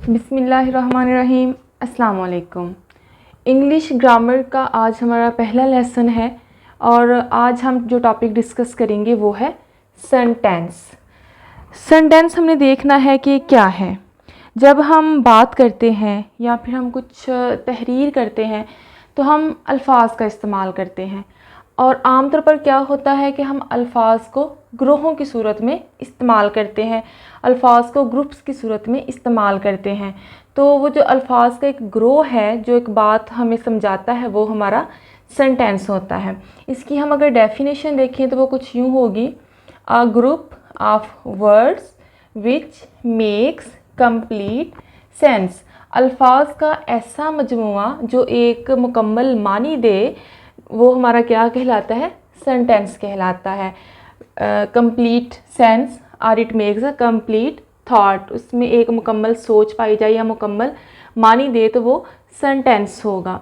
बिस्मिल्लाहिर्रहमानिर्रहीम। अस्सलाम वालेकुम। इंग्लिश ग्रामर का आज हमारा पहला लेसन है और आज हम जो टॉपिक डिस्कस करेंगे वो है सेंटेंस। सेंटेंस हमने देखना है कि क्या है। जब हम बात करते हैं या फिर हम कुछ तहरीर करते हैं तो हम अल्फाज का इस्तेमाल करते हैं और आमतौर पर क्या होता है कि हम अल्फाज को ग्रोहों की सूरत में इस्तेमाल करते हैं, अल्फाज को ग्रुप्स की सूरत में इस्तेमाल करते हैं। तो वो जो अल्फाज का एक ग्रोह है जो एक बात हमें समझाता है वो हमारा सेंटेंस होता है। इसकी हम अगर डेफिनेशन देखें तो वो कुछ यूँ होगी, a group of words which makes complete sense. अल्फाज का ऐसा मजमुआ जो एक मुकम्मल मानी दे वो हमारा क्या कहलाता है, सेंटेंस कहलाता है। कंप्लीट सेंस और it makes a complete thought, उसमें एक मुकम्मल सोच पाई जाए या मुकम्मल मानी दे तो वो सेंटेंस होगा।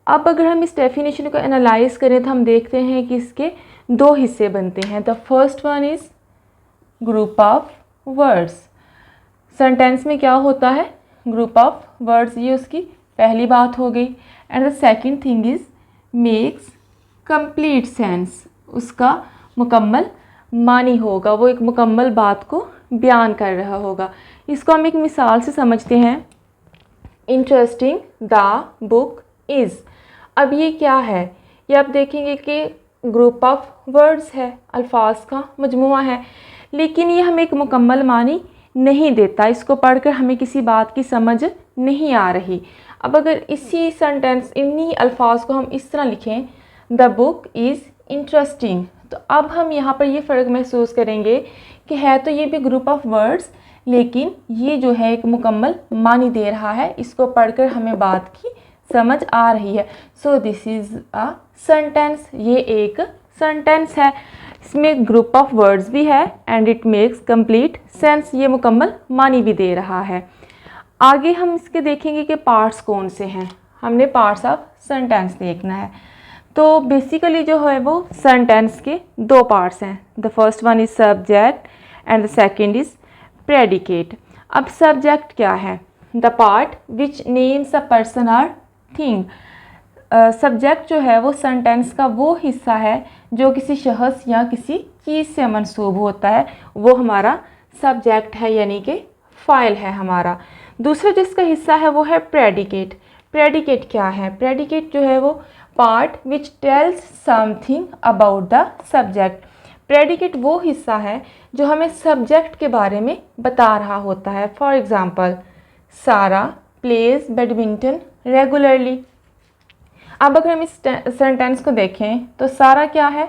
अब अगर हम इस डेफिनेशन को एनालाइज करें तो हम देखते हैं कि इसके दो हिस्से बनते हैं। The first one is group of words. Sentence में क्या होता है, ग्रुप ऑफ वर्ड्स, ये उसकी पहली बात हो गई। And the second thing is makes complete sense, उसका मुकम्मल मानी होगा, वो एक मुकम्मल बात को बयान कर रहा होगा। इसको हम एक मिसाल से समझते हैं। Interesting the book is. अब ये क्या है, ये आप देखेंगे कि ग्रुप ऑफ वर्ड्स है, अल्फाज का मजमुआ है, लेकिन ये हमें एक मुकम्मल मानी नहीं देता। इसको पढ़कर हमें किसी बात की समझ नहीं आ रही। अब अगर इसी सेंटेंस, इन्हीं अल्फाज को हम इस तरह लिखें, द बुक इज़ इंटरेस्टिंग, तो अब हम यहाँ पर ये फ़र्क महसूस करेंगे कि है तो ये भी ग्रुप ऑफ वर्ड्स, लेकिन ये जो है एक मुकम्मल मानी दे रहा है। इसको पढ़कर हमें बात की समझ आ रही है। So this is a sentence, ये एक सेंटेंस है। इसमें ग्रुप ऑफ वर्ड्स भी है and it makes complete sense, ये मुकम्मल मानी भी दे रहा है। आगे हम इसके देखेंगे कि पार्ट्स कौन से हैं। हमने पार्ट्स ऑफ सेंटेंस देखना है। तो बेसिकली जो है वो सेंटेंस के दो पार्ट्स हैं। The first one is subject and the second is predicate. अब सब्जेक्ट क्या है, the part which names a person और थिंग। सब्जेक्ट जो है वो सेंटेंस का वो हिस्सा है जो किसी शख्स या किसी चीज़ से मंसूब होता है, वो हमारा सब्जेक्ट है, यानी कि फ़ाइल है हमारा। दूसरा जिसका हिस्सा है वो है प्रेडिकेट। प्रेडिकेट क्या है, प्रेडिकेट जो है वो part which tells something about the subject. Predicate वो हिस्सा है जो हमें सब्जेक्ट के बारे में बता रहा होता है। फॉर एग्ज़ाम्पल, सारा प्लेज बैडमिंटन रेगुलरली। अब अगर हम इस सेंटेंस को देखें तो सारा क्या है,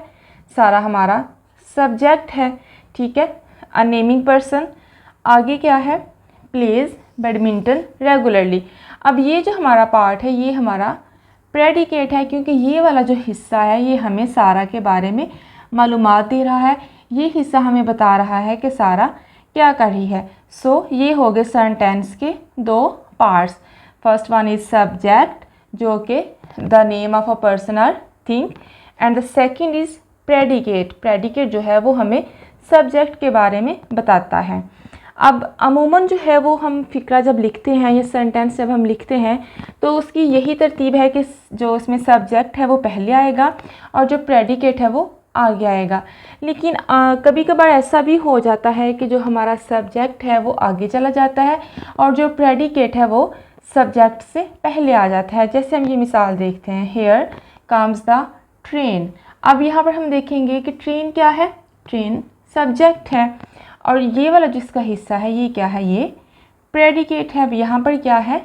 सारा हमारा सब्जेक्ट है, ठीक है, अ नेमिंग पर्सन। आगे क्या है, प्लेज बैडमिंटन रेगुलरली। अब ये जो हमारा पार्ट है ये हमारा प्रेडिकेट है, क्योंकि ये वाला जो हिस्सा है ये हमें सारा के बारे में मालूमात दे रहा है। ये हिस्सा हमें बता रहा है कि सारा क्या कर रही है। सो ये हो गए सेंटेंस के दो parts. First one is subject जो कि the name of a person और thing, and the second is predicate. Predicate जो है वो हमें सब्जेक्ट के बारे में बताता है। अब अमूमन जो है वो हम फ़िक्रा जब लिखते हैं या सेंटेंस जब हम लिखते हैं तो उसकी यही तरतीब है कि जो उसमें सब्जेक्ट है वो पहले आएगा और जो प्रेडिकेट है वो आगे आएगा। लेकिन कभी कभार ऐसा भी हो जाता है कि जो हमारा सब्जेक्ट है वो आगे चला जाता है और जो प्रेडिकेट है वो सब्जेक्ट से पहले आ जाता है। जैसे हम ये मिसाल देखते हैं, हेयर कम्स द ट्रेन। अब यहाँ पर हम देखेंगे कि ट्रेन क्या है, ट्रेन सब्जेक्ट है और ये वाला जिसका हिस्सा है ये क्या है, ये प्रेडिकेट है। अब यहाँ पर क्या है,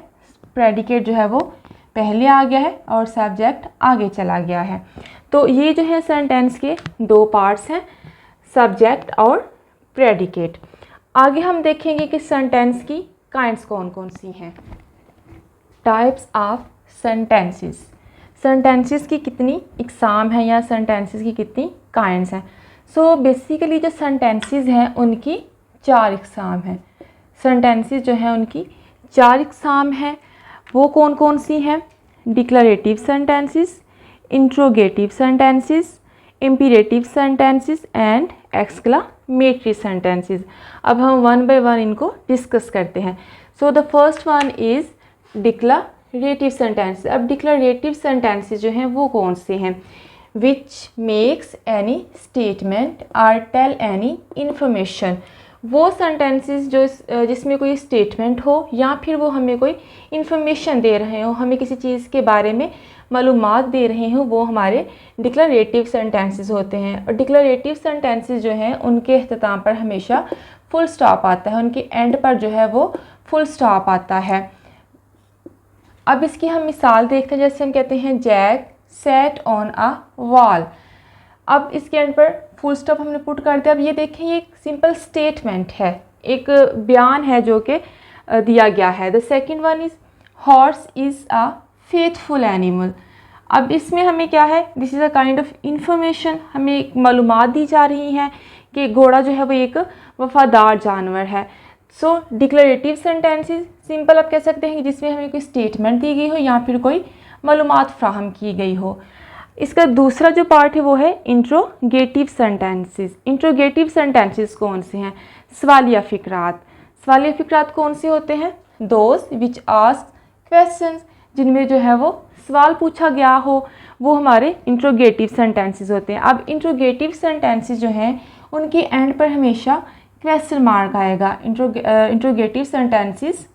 प्रेडिकेट जो है वो पहले आ गया है और सब्जेक्ट आगे चला गया है। तो ये जो है सेंटेंस के दो पार्ट्स हैं, सब्जेक्ट और प्रेडिकेट। आगे हम देखेंगे कि सेंटेंस की काइंड्स कौन कौन सी हैं। Types of sentences. सेंटेंसेस की कितनी इकसाम है या सेंटेंसेस की कितनी काइंड्स हैं। सो बेसिकली जो सेंटेंसेस हैं उनकी चार इकसाम हैं। सेंटेंसेस जो हैं उनकी चार इकसाम हैं। वो कौन कौन सी हैं, declarative sentences, interrogative sentences, imperative sentences and exclamatory sentences. अब हम वन बाय वन इनको डिस्कस करते हैं। So the first one is declarative sentence. अब डिक्लरेटिव सेंटेंसेस जो हैं वो कौन से हैं? Which makes any statement or tell any information. वो सेंटेंसेस जो जिसमें कोई स्टेटमेंट हो या फिर वो हमें कोई इन्फॉर्मेशन दे रहे हो, हमें किसी चीज़ के बारे में मालूमात दे रहे हो, वो हमारे डिक्लरेटिव सेंटेंसेस होते हैं। और डिक्लरेटिव सेंटेंसेस जो हैं उनके अख्ताम पर हमेशा फुल स्टॉप आता है, उनके एंड पर जो है वो फुल स्टॉप आता है। अब इसकी हम मिसाल देखते हैं, जैसे हम कहते हैं jack set on a wall. अब इसके एंड पर फुल स्टॉप हमने पुट कर दिया। अब ये देखें, ये एक सिंपल स्टेटमेंट है, एक बयान है जो कि दिया गया है। The second one is horse is a faithful animal. अब इसमें हमें क्या है, this is a kind of information, हमें एक मालूमात दी जा रही है कि घोड़ा जो है वो एक वफादार जानवर है। सो डिक्लरेटिव सेंटेंसेस सिंपल आप कह सकते हैं कि जिसमें हमें कोई स्टेटमेंट दी गई हो या फिर कोई मालूमात फ्राहम की गई हो। इसका दूसरा जो पार्ट है वो है इंट्रोगेटिव सेंटेंसेस। इंट्रोगेटिव सेंटेंसेस कौन से हैं? सवालिया फ़िक्रात। सवालिया फ़िक्रात कौन से होते हैं? दोज विच आस्क क्वेश्चंस, जिनमें जो है वो सवाल पूछा गया हो, वो हमारे इंट्रोगेटिव सेंटेंसेस होते हैं। अब इंट्रोगेटिव सेंटेंसेस जो हैं उनके एंड पर हमेशा क्वेश्चन मार्क आएगा। Interrogative sentences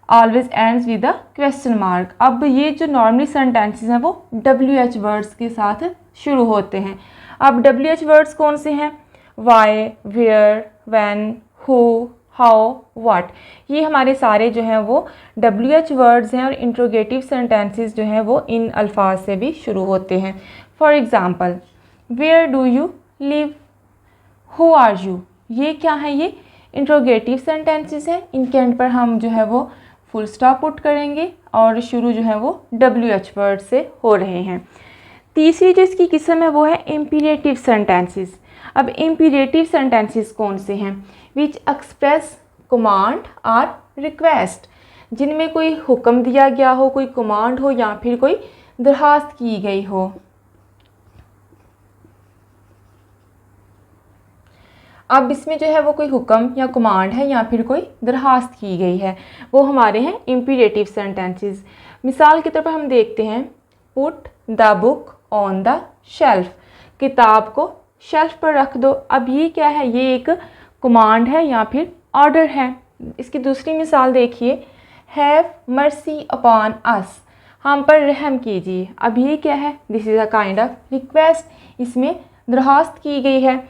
always ends with a question mark. अब ये जो नॉर्मली सेंटेंसेस हैं वो WH वर्ड्स के साथ शुरू होते हैं। अब WH वर्ड्स कौन से हैं? Why, where, when, who, how, what. ये हमारे सारे जो हैं वो WH वर्ड्स हैं और इंट्रोगेटिव सेंटेंसेस जो हैं वो इन अल्फाज से भी शुरू होते हैं। For example, where do you live, who are you. ये क्या है? ये इंट्रोगेटिव सेंटेंसेस हैं। इनके एंड पर हम जो है वो फुल स्टॉप पुट करेंगे और शुरू जो है वो WH वर्ड से हो रहे हैं। तीसरी जो इसकी किस्म है वो है इम्पीरेटिव सेंटेंसेस। अब इम्पीरेटिव सेंटेंसेस कौन से हैं? विच एक्सप्रेस कमांड और रिक्वेस्ट, जिनमें कोई हुक्म दिया गया हो, कोई कमांड हो या फिर कोई दरख्वास्त की गई हो। अब इसमें जो है वो कोई हुक्म या कमांड है या फिर कोई दरख्वास्त की गई है, वो हमारे हैं इम्पीरेटिव सेंटेंसेस। मिसाल के तौर पर हम देखते हैं put the book on the shelf, किताब को शेल्फ पर रख दो। अब ये क्या है? ये एक कमांड है या फिर ऑर्डर है। इसकी दूसरी मिसाल देखिए, हैव मर्सी अपॉन अस, हम पर रहम कीजिए। अब ये क्या है? This is a kind of request, इसमें दरख्वास्त की गई है।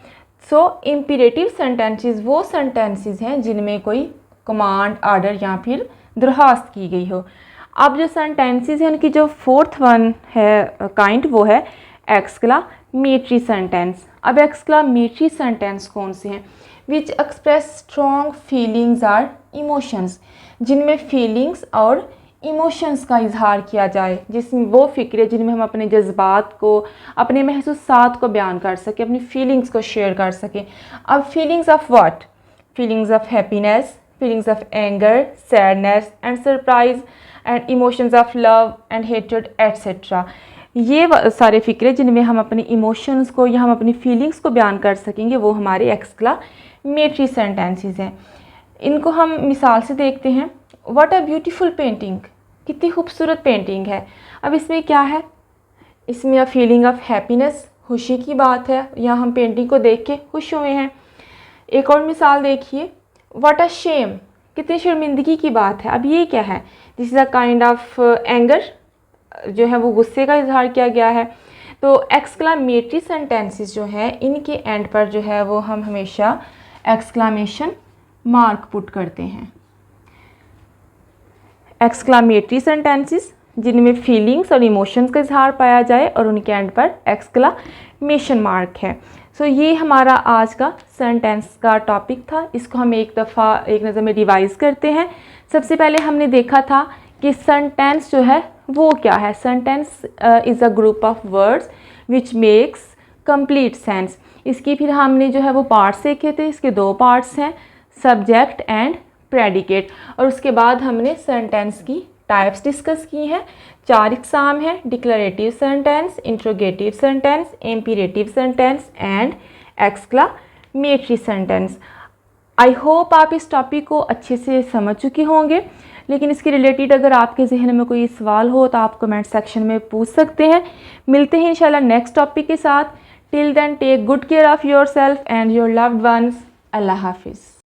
सो इम्पीरेटिव सेंटेंसेस वो सेंटेंसेस हैं जिनमें कोई कमांड, ऑर्डर या फिर दरख्वास्त की गई हो। अब जो सेंटेंसेस हैं उनकी जो फोर्थ वन है काइंड, वो है एक्सक्लामेटरी सेंटेंस। अब एक्सक्लामेटरी सेंटेंस कौन से हैं? विच एक्सप्रेस स्ट्रॉन्ग फीलिंग्स और इमोशंस, जिनमें फीलिंग्स और इमोशंस का इजहार किया जाए, जिसमें वो फ़िक्र जिनमें हम अपने जज्बात को, अपने महसूसात को बयान कर सकें, अपनी फीलिंग्स को शेयर कर सकें। अब feelings of what? Feelings of happiness, feelings of anger, sadness and surprise and emotions of love and hatred etcetera. ये सारे फ़िक्रे जिनमें हम अपनी इमोशंस को या हम अपनी फीलिंग्स को बयान कर सकेंगे, वो हमारे एक्सक्लामेटरी सेंटेंसेस हैं। इनको हम मिसाल से देखते हैं। व्हाट अ ब्यूटीफुल पेंटिंग, कितनी खूबसूरत पेंटिंग है। अब इसमें क्या है? इसमें अ फीलिंग ऑफ हैप्पीनेस, खुशी की बात है, या हम पेंटिंग को देख के खुश हुए हैं। एक और मिसाल देखिए, व्हाट अ शेम, कितनी शर्मिंदगी की बात है। अब ये क्या है? This is a kind of anger, जो है वो गुस्से का इजहार किया गया है। तो एक्सक्लामेटरी सेंटेंसेस जो हैं इनके एंड पर जो है वो हम हमेशा एक्सक्लामेशन मार्क पुट करते हैं। एक्सक्लामेटरी सेंटेंसेस जिनमें फीलिंग्स और इमोशंस का इजहार पाया जाए और उनके एंड पर एक्सक्लामेशन मार्क है। सो ये हमारा आज का सेंटेंस का टॉपिक था। इसको हम एक दफ़ा एक नज़र में रिवाइज़ करते हैं। सबसे पहले हमने देखा था कि सेंटेंस जो है वो क्या है। Sentence is a group of words which makes complete sense. इसकी फिर हमने जो है वो पार्ट्स देखे थे। इसके दो पार्ट्स हैं, सब्जेक्ट एंड प्रेडिकेट। और उसके बाद हमने सेंटेंस की टाइप्स डिस्कस की हैं। 4 इकसाम हैं, declarative sentence, interrogative sentence, imperative sentence and exclamatory sentence. I hope आप इस टॉपिक को अच्छे से समझ चुके होंगे, लेकिन इसके रिलेटेड अगर आपके जहन में कोई सवाल हो तो आप कमेंट सेक्शन में पूछ सकते हैं। मिलते हैं इंशाल्लाह नेक्स्ट टॉपिक के साथ। Till then take good care of yourself and your loved ones. अल्लाह हाफिज़।